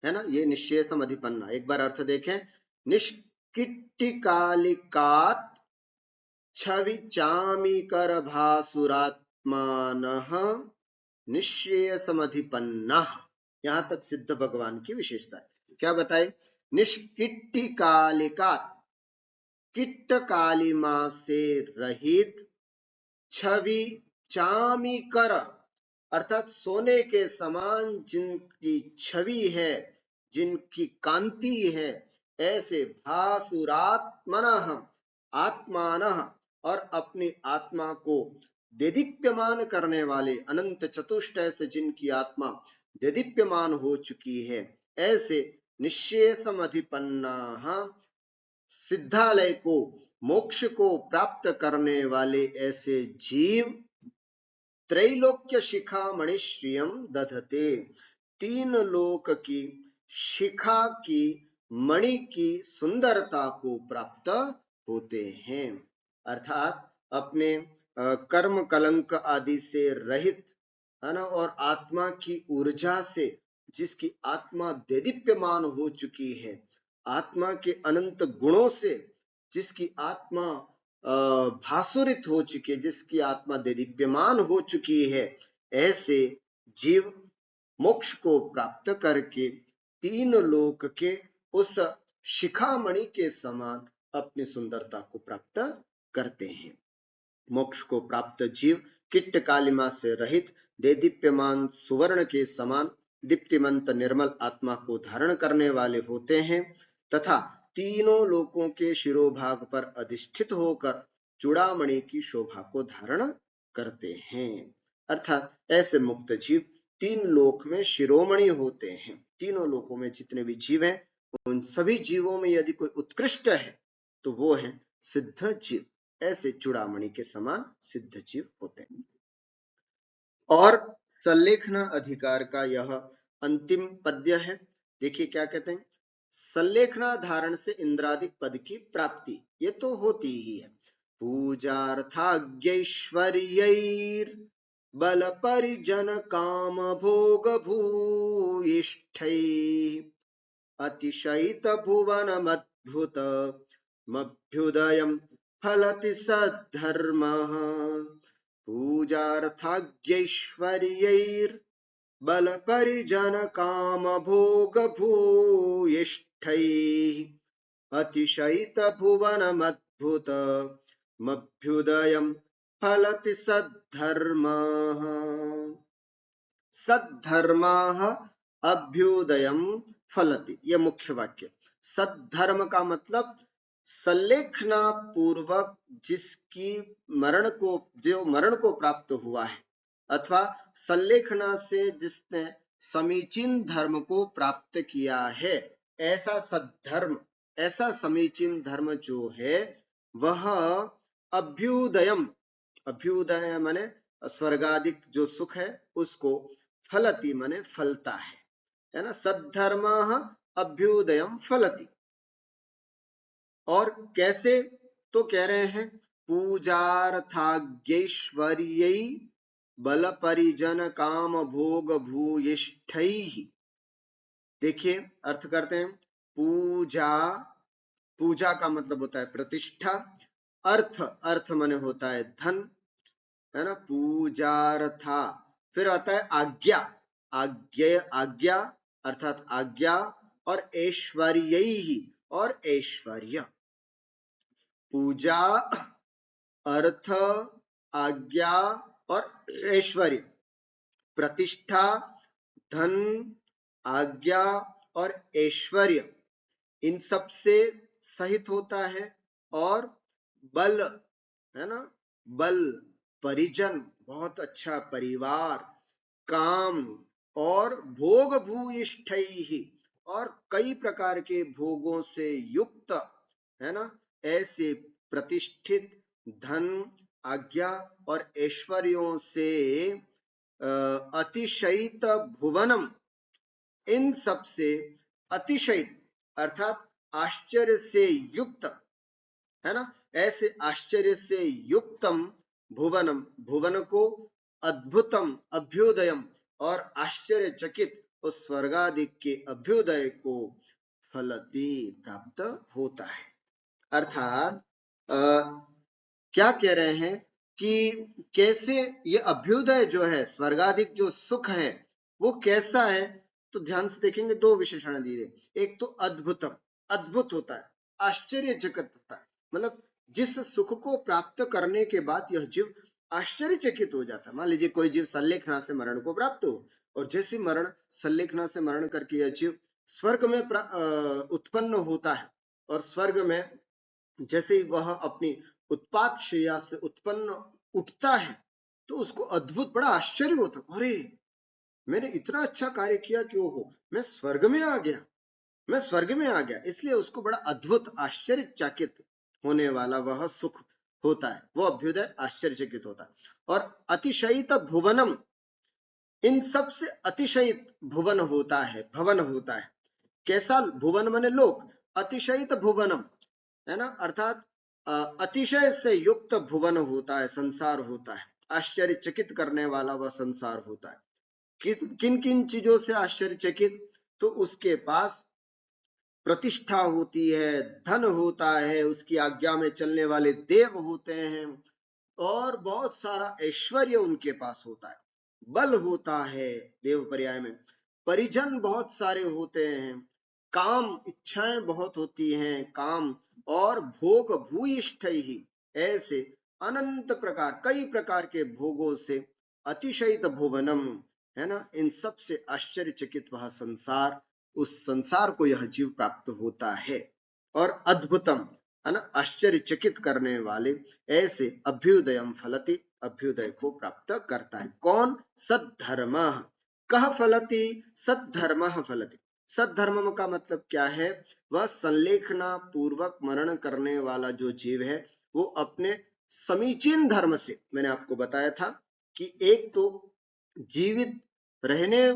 है ना, ये निश्चेषम अधिपन्ना। एक बार अर्थ देखें, निष्किट्टिकालिकात छवि चामीकर भासुरात्मानः निश्चेषमधिपन्ना, यहां तक सिद्ध भगवान की विशेषता है। क्या बताए? निष्किट्टिकालिकात, किट्ट कालिमा से रहित, छवि चामीकर अर्थात सोने के समान जिनकी छवि है, जिनकी कांति है, ऐसे भासुरात्मनः, आत्मानः, और अपनी आत्मा को देदीप्यमान करने वाले, अनंत चतुष्टय से जिनकी आत्मा देदीप्यमान हो चुकी है, ऐसे निश्चेषम अधिपन्नाः, सिद्धालय को, मोक्ष को प्राप्त करने वाले ऐसे जीव, त्रैलोक्य शिखा मणिश्रियम दधते, तीन लोक की शिखा की मणि की सुंदरता को प्राप्त होते हैं। अर्थात अपने कर्म कलंक आदि से रहित, है ना, और आत्मा की ऊर्जा से, जिसकी आत्मा देदीप्यमान हो चुकी है, आत्मा के अनंत गुणों से जिसकी आत्मा भासुरित हो चुकी है, जिसकी आत्मा देदीप्यमान हो चुकी है, ऐसे जीव मोक्ष को प्राप्त करके तीन लोक के उस शिखामणि के समान अपनी सुंदरता को प्राप्त करते हैं। मोक्ष को प्राप्त जीव किट्ट कालिमा से रहित, देदीप्यमान सुवर्ण के समान दीप्तिमंत निर्मल आत्मा को धारण करने वाले होते हैं, तथा तीनों लोकों के शिरोभाग पर अधिष्ठित होकर चूड़ामणि की शोभा को धारण करते हैं। अर्थात ऐसे मुक्त जीव तीन लोक में शिरोमणि होते हैं। तीनों लोकों में जितने भी जीव हैं, उन सभी जीवों में यदि कोई उत्कृष्ट है तो वो है सिद्ध जीव। ऐसे चूड़ामणि के समान सिद्ध जीव होते हैं। और सल्लेखना अधिकार का यह अंतिम पद्य है। देखिए क्या कहते हैं, सल्लेखना धारण से इंद्रादिक पद की प्राप्ति ये तो होती ही है। पूजार्थाज्ञैश्वर्यैर बल परिजन काम भोग भूयिष्ठैः अतिशयित भुवनमद्भुत मभ्युदयम् फलति सद्धर्मः। पूजार्थाज्ञैश्वर्यैर् बल परिजन काम भोग भूयिष्ठैः अतिशयित भुवनमद्भुत मभ्युदयम् फलति सद्धर्मः। सद्धर्मः अभ्युदयम् फलति, ये मुख्य वाक्य। सद्धर्म का मतलब संलेखना पूर्वक जिसकी जो मरण को प्राप्त हुआ है, अथवा संलेखना से जिसने समीचीन धर्म को प्राप्त किया है, ऐसा सद्धर्म, ऐसा समीचीन धर्म जो है वह अभ्युदयम, अभ्युदय माने स्वर्गादिक जो सुख है उसको, फलति माने फलता है ना। सद्धर्म अभ्युदयम फलति। और कैसे, तो कह रहे हैं पूजार्थाग्यैश्वर्यै बल परिजन काम भोग भूयिष्ठैः। देखिए अर्थ करते हैं। पूजा, पूजा का मतलब होता है प्रतिष्ठा। अर्थ, अर्थ माने होता है धन, है ना। पूजार्था, फिर आता है आज्ञा, आज्ञा, आज्ञा अर्थात आज्ञा, और ऐश्वर्य, और ऐश्वर्य। पूजा, अर्थ, आज्ञा और ऐश्वर्य, प्रतिष्ठा, धन, आज्ञा और ऐश्वर्य, इन सब से सहित होता है। और बल, है ना, बल, परिजन, बहुत अच्छा परिवार, काम, और भोग भूयिष्ठैः, और कई प्रकार के भोगों से युक्त, है ना, ऐसे प्रतिष्ठित, धन, आज्ञा और ऐश्वर्यों से अतिशयित भुवनम, इन सब से अतिशयित अर्थात आश्चर्य से युक्त, है ना, ऐसे आश्चर्य से युक्तम भुवनम, भुवन को, अद्भुतम अभ्युदयम, और आश्चर्यचकित उस स्वर्गादिक के अभ्युदय को फलति प्राप्त होता है। अर्थात क्या कह रहे हैं कि कैसे ये अभ्युदय जो है, स्वर्गादिक जो सुख है वो कैसा है, तो ध्यान से देखेंगे दो विशेषण दिए। एक तो अद्भुतम, अद्भुत होता है, आश्चर्यचकित होता है, मतलब जिस सुख को प्राप्त करने के बाद यह जीव आश्चर्यचकित हो जाता है। मान लीजिए कोई जीव संलेखना से मरण को प्राप्त हो, और जैसे मरण, संलेखना से मरण करके यह जीव स्वर्ग में उत्पन्न होता है, और स्वर्ग में जैसे ही वह अपनी उत्पात शैया से उत्पन्न उठता है, तो उसको अद्भुत, बड़ा आश्चर्य होता है, अरे मैंने इतना अच्छा कार्य किया कि ओहो मैं स्वर्ग में आ गया, मैं स्वर्ग में आ गया। इसलिए उसको बड़ा अद्भुत, आश्चर्यचकित होने वाला वह सुख होता है, वो अभ्युदय आश्चर्यचकित होता है। और अतिशयित भुवनम, इन सब से अतिशयित भुवन होता है, भवन होता है। कैसा भुवन माने लोक, अतिशयित भुवनम, है ना, अर्थात अतिशय से युक्त भुवन होता है, संसार होता है, आश्चर्यचकित करने वाला वह संसार होता है। किन किन चीजों से आश्चर्यचकित, तो उसके पास प्रतिष्ठा होती है, धन होता है, उसकी आज्ञा में चलने वाले देव होते हैं, और बहुत सारा ऐश्वर्य उनके पास होता है, बल होता है देव पर्याय में, परिजन बहुत सारे होते हैं, काम, इच्छाएं बहुत होती हैं, काम, और भोग भूयिष्ठ ही, ऐसे अनंत प्रकार, कई प्रकार के भोगों से अतिशयित भुवनम, है ना, इन सब से आश्चर्यचकित वह संसार, उस संसार को यह जीव प्राप्त होता है। और अद्भुतम, है ना, आश्चर्यचकित करने वाले, ऐसे अभ्युदयम फलति, अभ्युदय को प्राप्त करता है। कौन? सद्धर्म। कह फलति? सद्धर्म फलति। सद्धर्म का मतलब क्या है? वह संलेखना पूर्वक मरण करने वाला जो जीव है, वो अपने समीचीन धर्म से, मैंने आपको बताया था कि एक तो जीवित रहने,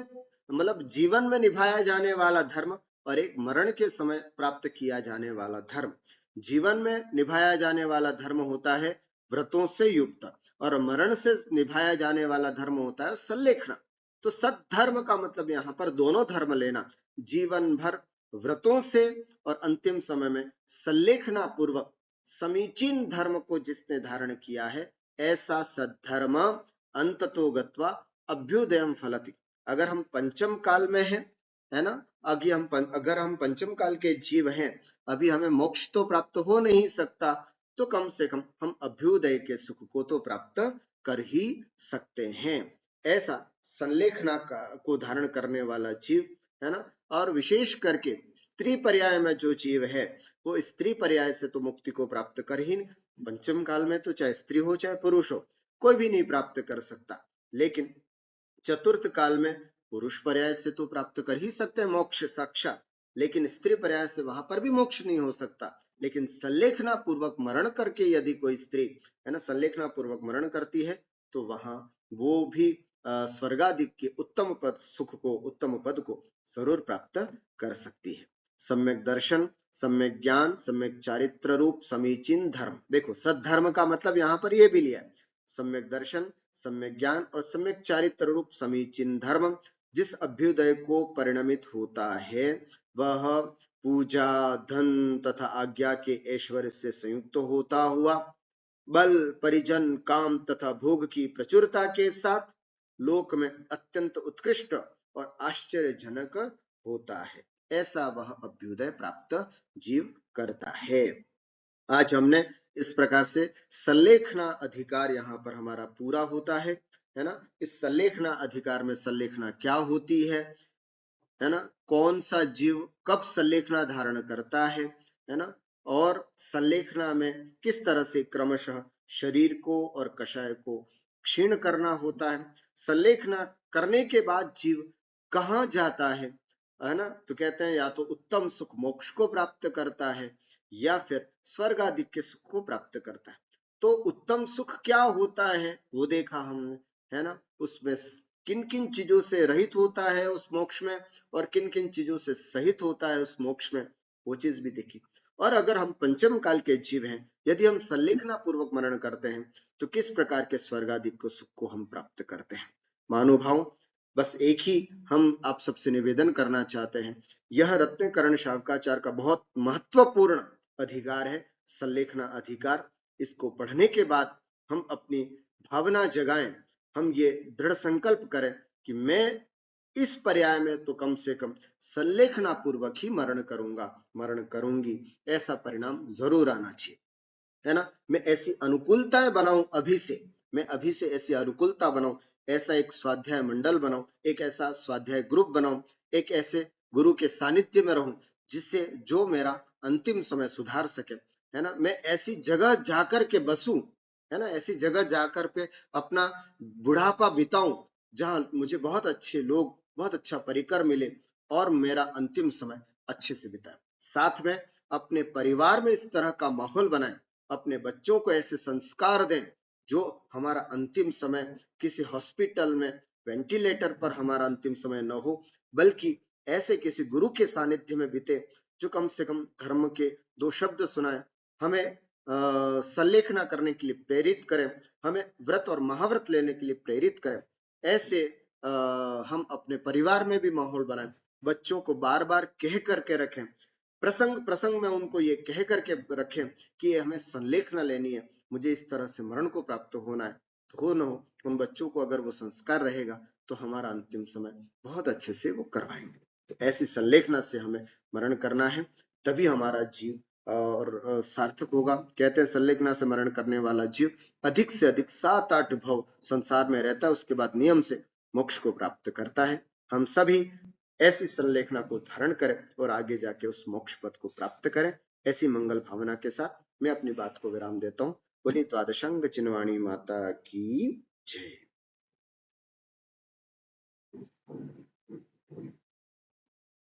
मतलब जीवन में निभाया जाने वाला धर्म, और एक मरण के समय प्राप्त किया जाने वाला धर्म। जीवन में निभाया जाने वाला धर्म होता है व्रतों से युक्त, और मरण से निभाया जाने वाला धर्म होता है संलेखना। तो सद्धर्म का मतलब यहाँ पर दोनों धर्म लेना, जीवन भर व्रतों से और अंतिम समय में संलेखना पूर्वक समीचीन धर्म को जिसने धारण किया है, ऐसा सद्धर्म अंततो गत्वा अभ्युदयम फलति। अगर हम पंचम काल में हैं, है ना, अगर हम पंचम काल के जीव हैं, अभी हमें मोक्ष तो प्राप्त हो नहीं सकता, तो कम से कम हम अभ्युदय के सुख को तो प्राप्त कर ही सकते हैं। ऐसा संलेखना को धारण करने वाला जीव है ना, और विशेष करके स्त्री पर्याय में जो जीव है वो स्त्री पर्याय से तो मुक्ति को प्राप्त कर ही नहीं, पंचम काल में तो चाहे स्त्री हो चाहे पुरुष हो कोई भी नहीं प्राप्त कर सकता, लेकिन चतुर्थ काल में पुरुष पर्याय से तो प्राप्त कर ही सकते हैं मोक्ष साक्षात, लेकिन स्त्री पर्याय से वहां पर भी मोक्ष नहीं हो सकता। लेकिन संलेखना पूर्वक मरण करके यदि कोई स्त्री है ना संलेखना पूर्वक मरण करती है तो वहां वो भी स्वर्गादि के उत्तम पद सुख को उत्तम पद को जरूर प्राप्त कर सकती है। सम्यक दर्शन, सम्यक ज्ञान, सम्यक चारित्र रूप समीचीन धर्म, देखो सद्धर्म का मतलब यहाँ पर यह भी लिया है, सम्यक दर्शन, सम्यक ज्ञान और सम्यक चारित्र रूप समीचीन धर्म जिस अभ्युदय को परिणमित होता है वह पूजा, धन तथा आज्ञा के ऐश्वर्य से संयुक्त होता हुआ बल, परिजन, काम तथा भोग की प्रचुरता के साथ लोक में अत्यंत उत्कृष्ट और आश्चर्यजनक होता है, ऐसा वह अभ्युदय प्राप्त जीव करता है। आज हमने इस प्रकार से संलेखना अधिकार यहाँ पर हमारा पूरा होता है ना। इस संलेखना अधिकार में संलेखना क्या होती है ना, कौन सा जीव कब संलेखना धारण करता है ना, और संलेखना में किस तरह से क्रमशः शरीर को और कषाय को क्षीण करना होता है, संलेखना करने के बाद जीव कहाँ जाता है ना, तो कहते हैं या तो उत्तम सुख मोक्ष को प्राप्त करता है या फिर स्वर्ग आदि के सुख को प्राप्त करता है। तो उत्तम सुख क्या होता है वो देखा हमने है ना, उसमें किन किन चीजों से रहित होता है उस मोक्ष में और किन किन चीजों से सहित होता है उस मोक्ष में, वो चीज भी देखी। और अगर हम पंचम काल के जीव हैं, यदि हम संलेखना पूर्वक मरण करते हैं तो किस प्रकार के स्वर्ग आदि को सुख को हम प्राप्त करते हैं। महानुभाव, बस एक ही हम आप सबसे निवेदन करना चाहते हैं, यह रत्नकरण शावकाचार्य का बहुत महत्वपूर्ण अधिकार है संलेखना अधिकार। इसको पढ़ने के बाद हम अपनी भावना जगाएं, हम ये दृढ़ संकल्प करें कि मैं इस पर्याय में तो कम से कम संलेखना पूर्वक ही मरण करूंगा, मरण करूंगी, ऐसा परिणाम जरूर आना चाहिए है ना। मैं ऐसी अनुकूलताएं बनाऊं अभी से, मैं अभी से ऐसी अनुकूलता बनाऊं, ऐसा एक स्वाध्याय मंडल बनाऊं, एक ऐसा स्वाध्याय ग्रुप बनाऊं, एक ऐसे गुरु के सानिध्य में रहूं जिससे जो मेरा अंतिम समय सुधार सके है ना। मैं ऐसी जगह जाकर के बसूं है ना, ऐसी जगह जाकर पे अपना बुढ़ापा बिताऊं जहां मुझे बहुत अच्छे लोग, बहुत अच्छा परिकर मिले और मेरा अंतिम समय अच्छे से बिताए। साथ में अपने परिवार में इस तरह का माहौल बनाए, अपने बच्चों को ऐसे संस्कार दें जो हमारा अंतिम समय किसी हॉस्पिटल में वेंटिलेटर पर हमारा अंतिम समय न हो, बल्कि ऐसे किसी गुरु के सानिध्य में बीते जो कम से कम धर्म के दो शब्द सुनाए, हमें संलेखना करने के लिए प्रेरित करें, हमें व्रत और महाव्रत लेने के लिए प्रेरित करें। ऐसे हम अपने परिवार में भी माहौल बनाएं, बच्चों को बार बार कह करके रखें, प्रसंग प्रसंग में उनको ये कह करके रखें कि ये हमें संलेखना लेनी है, मुझे इस तरह से मरण को प्राप्त होना है, तो हो न हो उन बच्चों को अगर वो संस्कार रहेगा तो हमारा अंतिम समय बहुत अच्छे से वो करवाएंगे। तो ऐसी संलेखना से हमें मरण करना है, तभी हमारा जीव और सार्थक होगा। कहते हैं संलेखना से मरण करने वाला जीव अधिक से अधिक 7-8 भव संसार में रहता है, उसके बाद नियम से मोक्ष को प्राप्त करता है। हम सभी ऐसी संलेखना को धारण करें और आगे जाके उस मोक्ष पद को प्राप्त करें। ऐसी मंगल भावना के साथ मैं अपनी बात को विराम देता हूँ। बोली द्वादशांग चिन्वाणी माता की जय।